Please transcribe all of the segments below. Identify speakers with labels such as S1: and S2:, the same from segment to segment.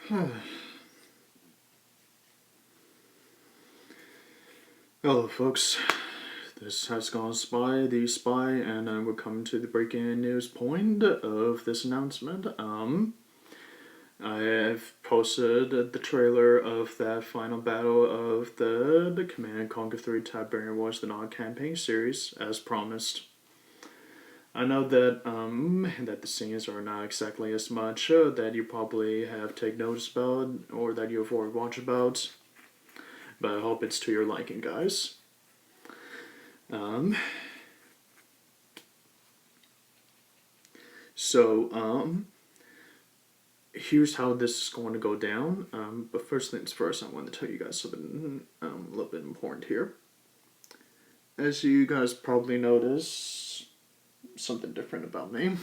S1: Hello folks, this has gone Spy, the Spy, and we're coming to the breaking news point of this announcement. I've posted the trailer of that final battle of the Command & Conquer 3 Tiberian Wars, the non-campaign series, as promised. I know that that the scenes are not exactly as much that you probably have taken notice about, or that you've already watched about, but I hope it's to your liking, guys. Here's how this is going to go down. But first things first, I want to tell you guys something a little bit important here. As you guys probably notice, something different about me.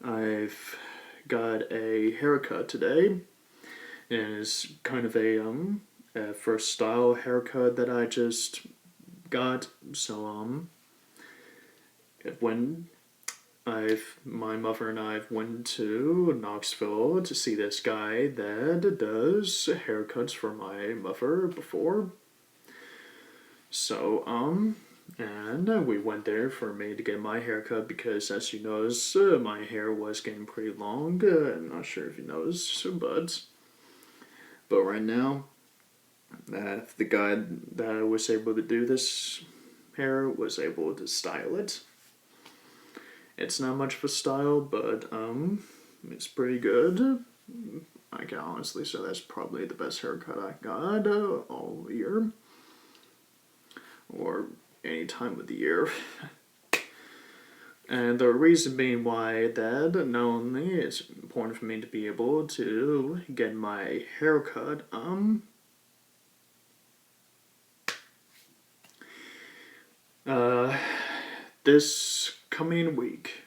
S1: I've got a haircut today, and it's kind of a first style haircut that I just got. So when my mother and I went to Knoxville to see this guy that does haircuts for my mother before. So and we went there for me to get my haircut because, as you notice, my hair was getting pretty long. I'm not sure if you noticed, but right now, the guy that was able to do this hair was able to style it. It's not much of a style, but it's pretty good. I can honestly say that's probably the best haircut I got all year, or any time of the year. And the reason being why that, not only it's important for me to be able to get my haircut, this coming week.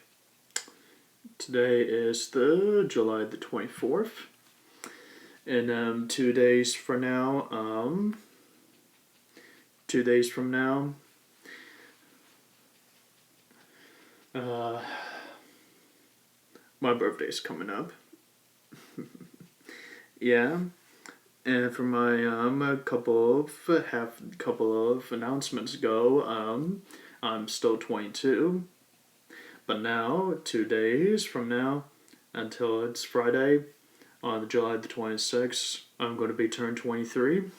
S1: Today is the July the 24th, and 2 days from now, my birthday's coming up. Yeah, and from my couple of announcements ago, I'm still 22. But now, 2 days from now, until it's Friday, on July the 26th, I'm going to be turned 23.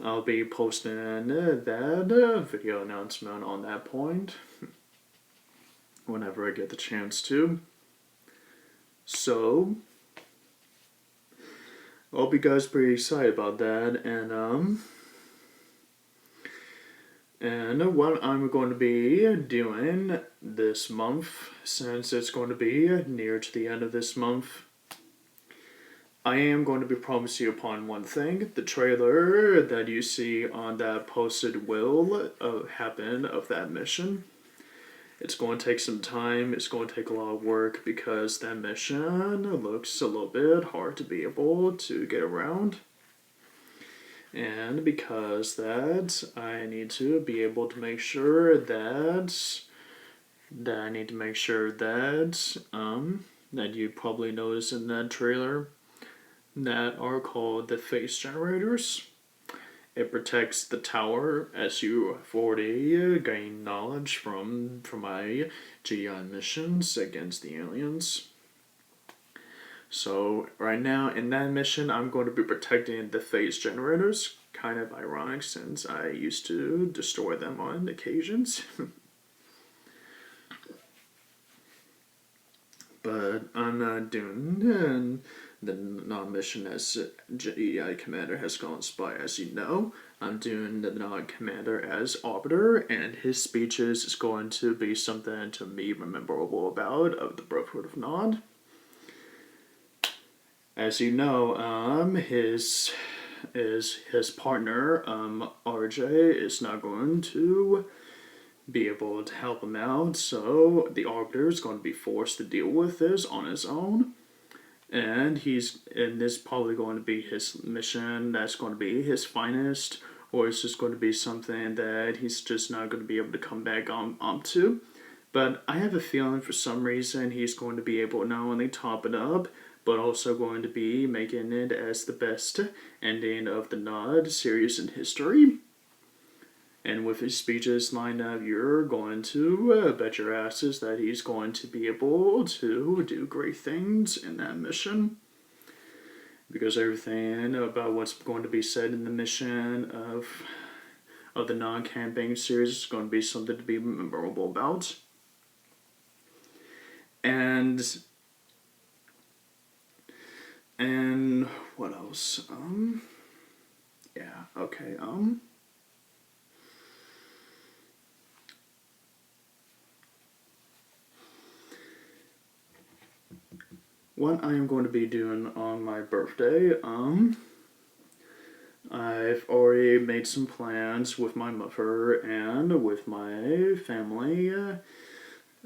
S1: I'll be posting that video announcement on that point, whenever I get the chance to. So, I hope you guys are pretty excited about that, and what I'm going to be doing this month, since it's going to be near to the end of this month, I am going to be promising you upon one thing. The trailer that you see on that posted will happen of that mission. It's going to take some time. It's going to take a lot of work because that mission looks a little bit hard to be able to get around. And because that, I need to be able to make sure that you probably noticed in that trailer, that are called the face generators. It protects the tower, as you have already gained knowledge from my GI missions against the aliens. So right now in that mission, I'm going to be protecting the phase generators. Kind of ironic since I used to destroy them on occasions. But I'm not doing the non-mission as GI Commander HexagonalSpy, as you know. I'm doing the non-commander as Arbiter, and his speeches is going to be something to me memorable about of the Brotherhood of Nod. As you know, his partner, RJ, is not going to be able to help him out, so the Arbiter is going to be forced to deal with this on his own. And this is probably going to be his mission that's going to be his finest, or it's just going to be something that he's just not going to be able to come back onto. But I have a feeling for some reason he's going to be able to not only top it up, but also going to be making it as the best ending of the Nod series in history. And with his speeches lined up, you're going to bet your asses that he's going to be able to do great things in that mission. Because everything about what's going to be said in the mission of the non-campaign series is going to be something to be memorable about. And what else? Yeah, okay, what I am going to be doing on my birthday, I've already made some plans with my mother and with my family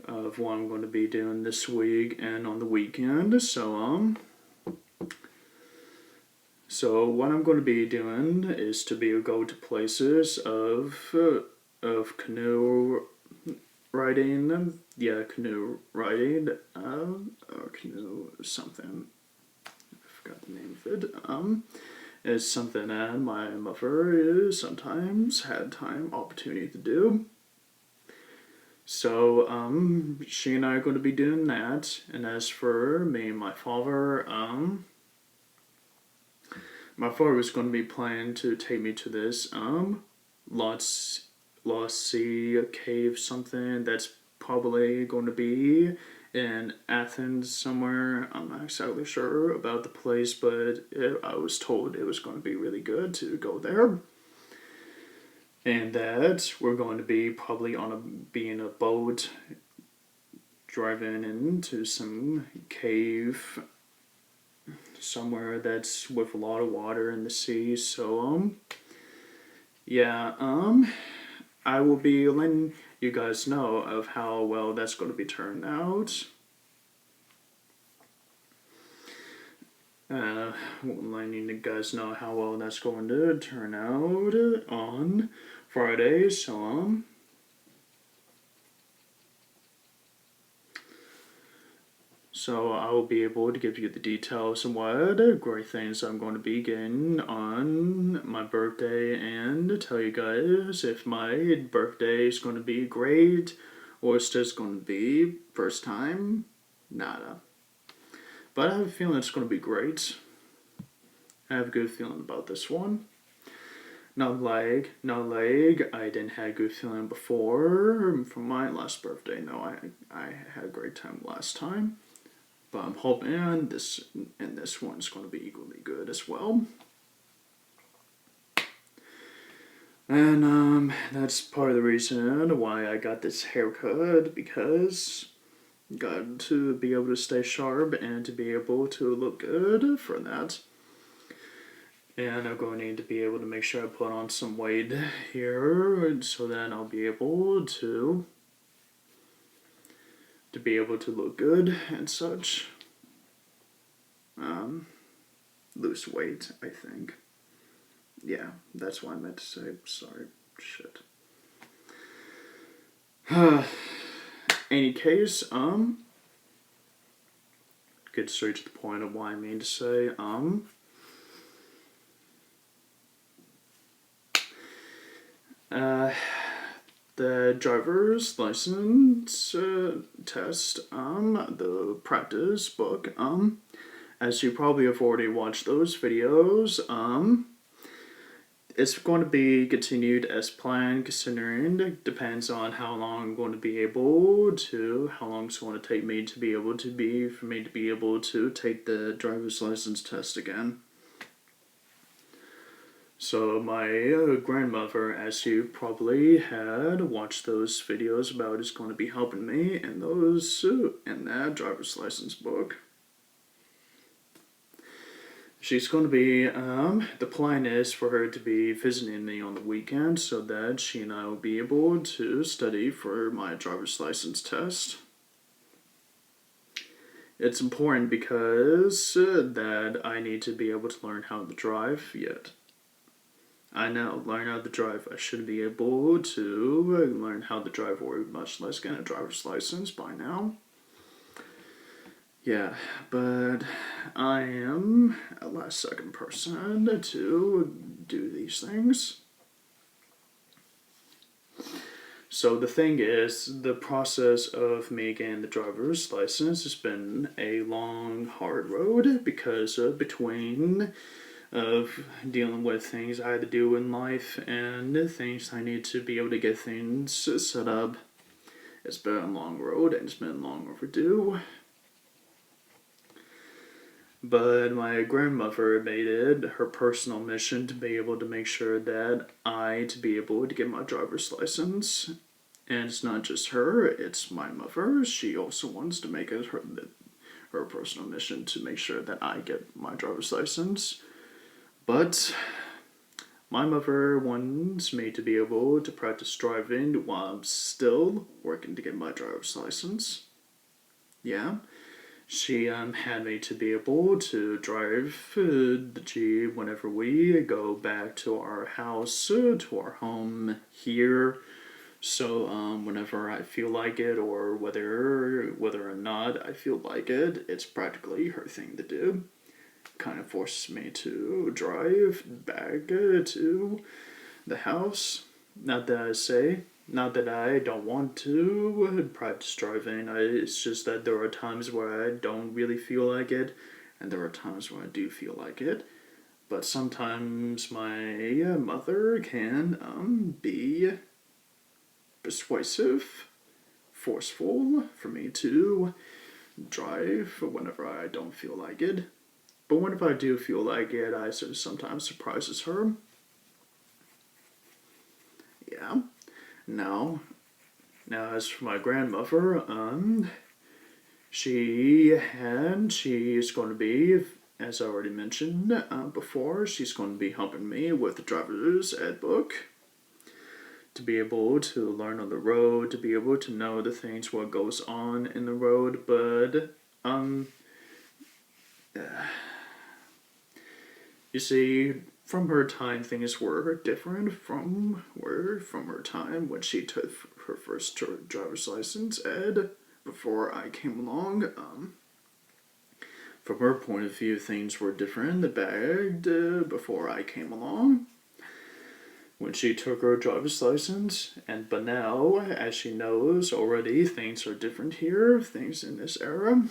S1: of what I'm going to be doing this week and on the weekend. So what I'm going to be doing is to go to places of canoe riding. Yeah, canoe riding. Or canoe something. I forgot the name of it. It's something that my mother sometimes had opportunity to do. So, she and I are going to be doing that. And as for me and my father, my father was going to be planning to take me to this, Lost Sea cave something that's probably going to be in Athens somewhere. I'm not exactly sure about the place, but I was told it was going to be really good to go there. And that we're going to be probably in a boat driving into some cave somewhere that's with a lot of water in the sea. So yeah, I will be letting you guys know of how well that's going to be turned out. Letting you guys know how well that's going to turn out on Friday. So I will be able to give you the details and what great things I'm going to be getting on my birthday and tell you guys if my birthday is going to be great or it's just going to be first time, nada. But I have a feeling it's going to be great. I have a good feeling about this one. Not like I didn't have a good feeling before from my last birthday. No, I had a great time last time. But I'm hoping this one's going to be equally good as well. And that's part of the reason why I got this haircut, because I got to be able to stay sharp and to be able to look good for that. And I'm going to need to be able to make sure I put on some weight here so that I'll be able to be able to look good and such. Lose weight, I think. Yeah, that's what I meant to say. Sorry. Shit. Any case, get straight to the point of what I mean to say. The driver's license test, the practice book, as you probably have already watched those videos, it's going to be continued as planned, considering it depends on how long I'm going to be able to, how long it's going to take me to be able to for me to be able to take the driver's license test again. So my grandmother, as you probably had watched those videos about, is going to be helping me in that driver's license book. She's going to be, the plan is for her to be visiting me on the weekend so that she and I will be able to study for my driver's license test. It's important because that I need to be able to learn how to drive yet. I know, learn how to drive. I should be able to learn how to drive or much less get a driver's license by now. Yeah, but I am a last second person to do these things. So the thing is, the process of me getting the driver's license has been a long, hard road because between of dealing with things I had to do in life and things I need to be able to get things set up. It's been a long road and it's been long overdue. But my grandmother made it her personal mission to be able to make sure that to be able to get my driver's license. And it's not just her, it's my mother. She also wants to make it her personal mission to make sure that I get my driver's license. But my mother wants me to be able to practice driving while I'm still working to get my driver's license. Yeah. She had me to be able to drive the Jeep whenever we go back to our house, to our home here. So whenever I feel like it, or whether or not I feel like it, it's practically her thing to do. Kind of forces me to drive back to the house. Not that I don't want to practice driving. It's just that there are times where I don't really feel like it, and there are times where I do feel like it. But sometimes my mother can be persuasive, forceful for me to drive whenever I don't feel like it. But whenever I do feel like it, I sometimes surprises her. Yeah. Now as for my grandmother, she is going to be, as I already mentioned before, she's going to be helping me with the driver's ed book. To be able to learn on the road, to be able to know the things, what goes on in the road, but, you see, from her time, things were different from her time when she took her first driver's license ed before I came along. From her point of view, things were different back before I came along when she took her driver's license, but now, as she knows already, things are different here, things in this era.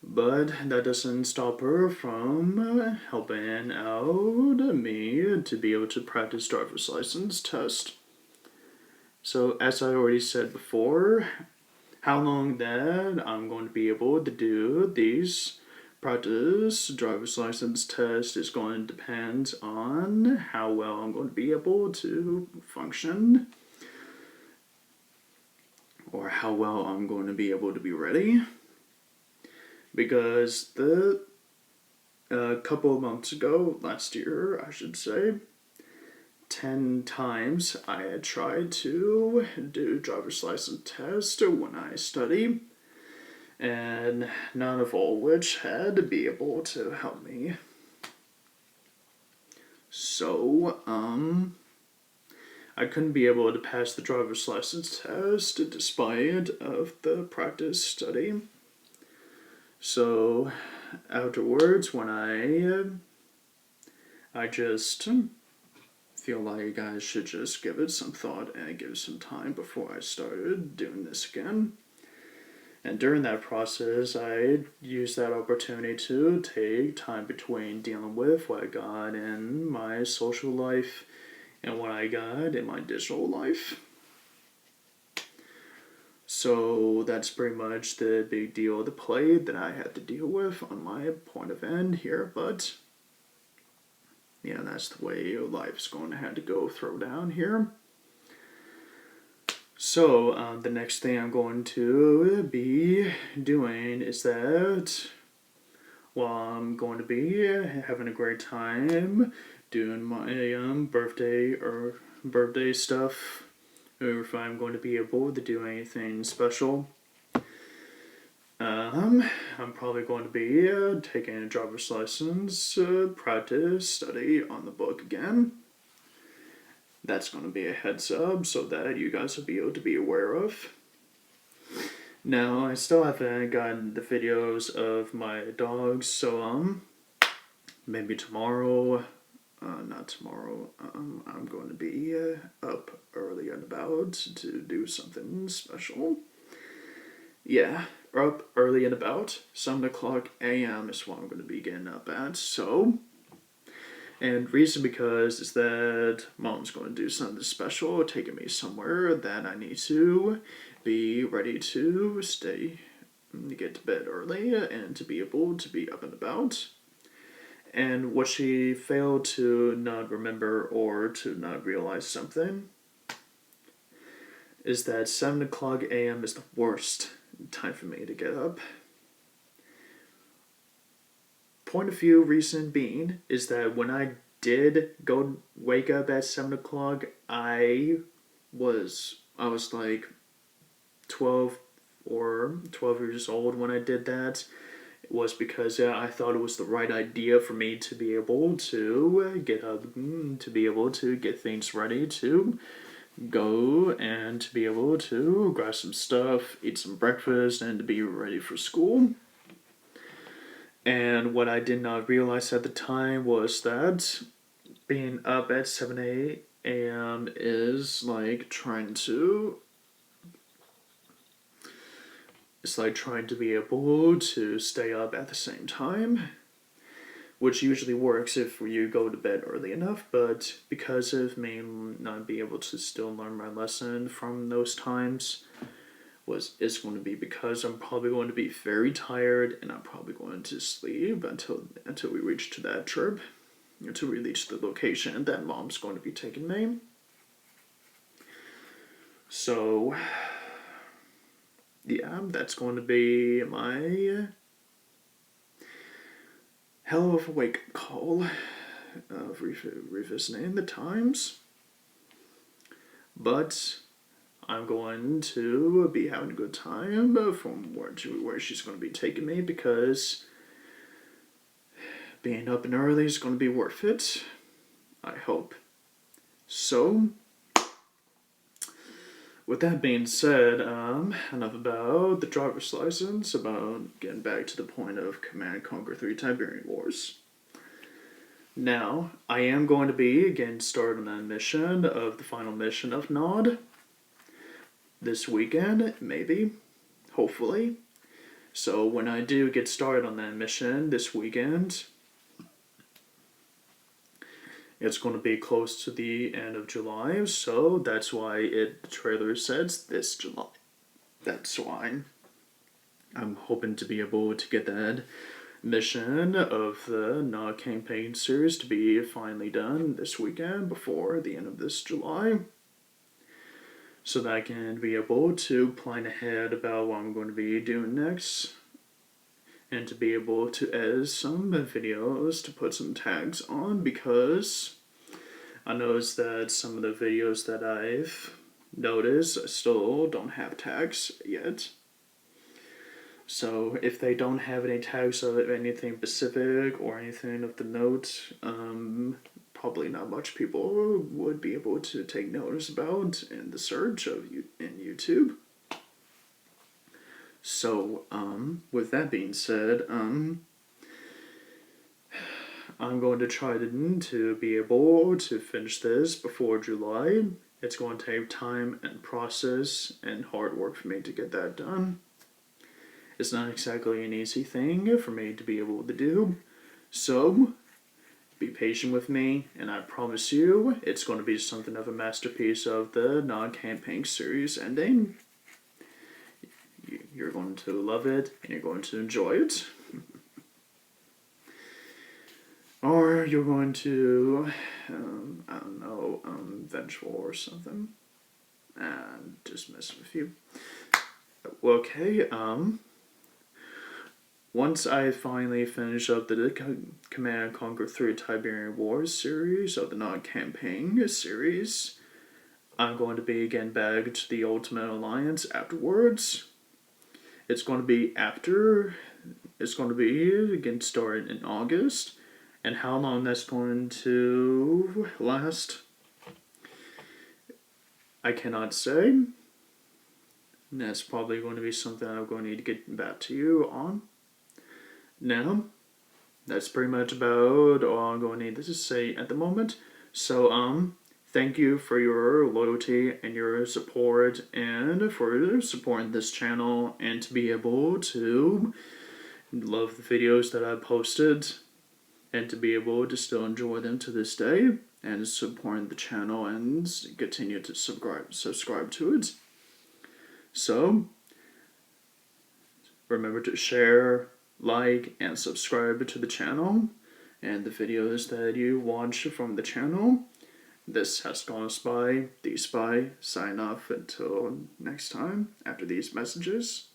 S1: But that doesn't stop her from helping out me to be able to practice driver's license test. So, as I already said before, how long that I'm going to be able to do these practice driver's license test is going to depend on how well I'm going to be able to function, or how well I'm going to be able to be ready. Because a couple of months ago, last year I should say, 10 times I had tried to do driver's license test when I study, and none of all which had to be able to help me. So, I couldn't be able to pass the driver's license test despite of the practice study. So, afterwards, when I just feel like I should just give it some thought and give it some time before I started doing this again. And during that process, I used that opportunity to take time between dealing with what I got in my social life and what I got in my digital life. So that's pretty much the big deal of the play that I had to deal with on my point of end here, but yeah, that's the way life's going to have to go throw down here. So the next thing I'm going to be doing is that while I'm going to be having a great time doing my birthday stuff, or if I'm going to be able to do anything special, I'm probably going to be taking a driver's license practice study on the book again. That's going to be a heads up so that you guys will be able to be aware of. Now, I still haven't gotten the videos of my dogs, so, maybe tomorrow, not tomorrow, I'm going to be up early and about to do something special. Yeah, up early and about, 7 o'clock a.m. is what I'm going to be getting up at, so... And reason because is that mom's going to do something special, taking me somewhere that I need to be ready to stay, to get to bed early, and to be able to be up and about. And what she failed to not remember or to not realize something is that 7 o'clock a.m. is the worst time for me to get up. Point of view reason being is that when I did go wake up at 7 o'clock, I was like 12 or 12 years old when I did that. It was because I thought it was the right idea for me to be able to get up, to be able to get things ready to go and to be able to grab some stuff, eat some breakfast, and to be ready for school. And what I did not realize at the time was that being up at 7 a.m. is like trying to... It's like trying to be able to stay up at the same time, which usually works if you go to bed early enough, but because of me not being able to still learn my lesson from those times, is going to be because I'm probably going to be very tired and I'm probably going to sleep until we reach to that trip, until we reach the location that mom's going to be taking me. So, yeah, that's going to be my hell of a wake call of revisiting the times. But I'm going to be having a good time from where she's going to be taking me, because being up and early is going to be worth it, I hope. So, with that being said, enough about the driver's license, about getting back to the point of Command & Conquer 3 Tiberian Wars. Now, I am going to be getting started on that mission of the final mission of Nod this weekend, maybe, hopefully. So when I do get started on that mission this weekend, it's going to be close to the end of July, so that's why the trailer says this July. That's why I'm hoping to be able to get that mission of the Nod campaign series to be finally done this weekend before the end of this July, so that I can be able to plan ahead about what I'm going to be doing next, and to be able to edit some videos to put some tags on, because I noticed that some of the videos that I've noticed still don't have tags yet. So if they don't have any tags of anything specific or anything of the note, probably not much people would be able to take notice about in the search of in YouTube. So, with that being said, I'm going to try to be able to finish this before July. It's going to take time and process and hard work for me to get that done. It's not exactly an easy thing for me to be able to do. So, be patient with me, and I promise you, it's going to be something of a masterpiece of the non-campaign series ending. You're going to love it, and you're going to enjoy it. Or you're going to, I don't know, vengeful or something. And just mess with you. Okay, once I finally finish up the Command & Conquer 3 Tiberian Wars series, of the non-campaign series, I'm going to be getting back to the Ultimate Alliance afterwards. It's going to be again started in August, and how long that's going to last, I cannot say. that's probably going to be something I'm going to need to get back to you on. Now, that's pretty much about all I'm going to need to say at the moment. So, thank you for your loyalty and your support, and for supporting this channel, and to be able to love the videos that I posted, and to be able to still enjoy them to this day, and supporting the channel and continue to subscribe to it. So, remember to share, like, and subscribe to the channel and the videos that you watch from the channel. This HexagonalSpy, the Spy, sign off until next time after these messages.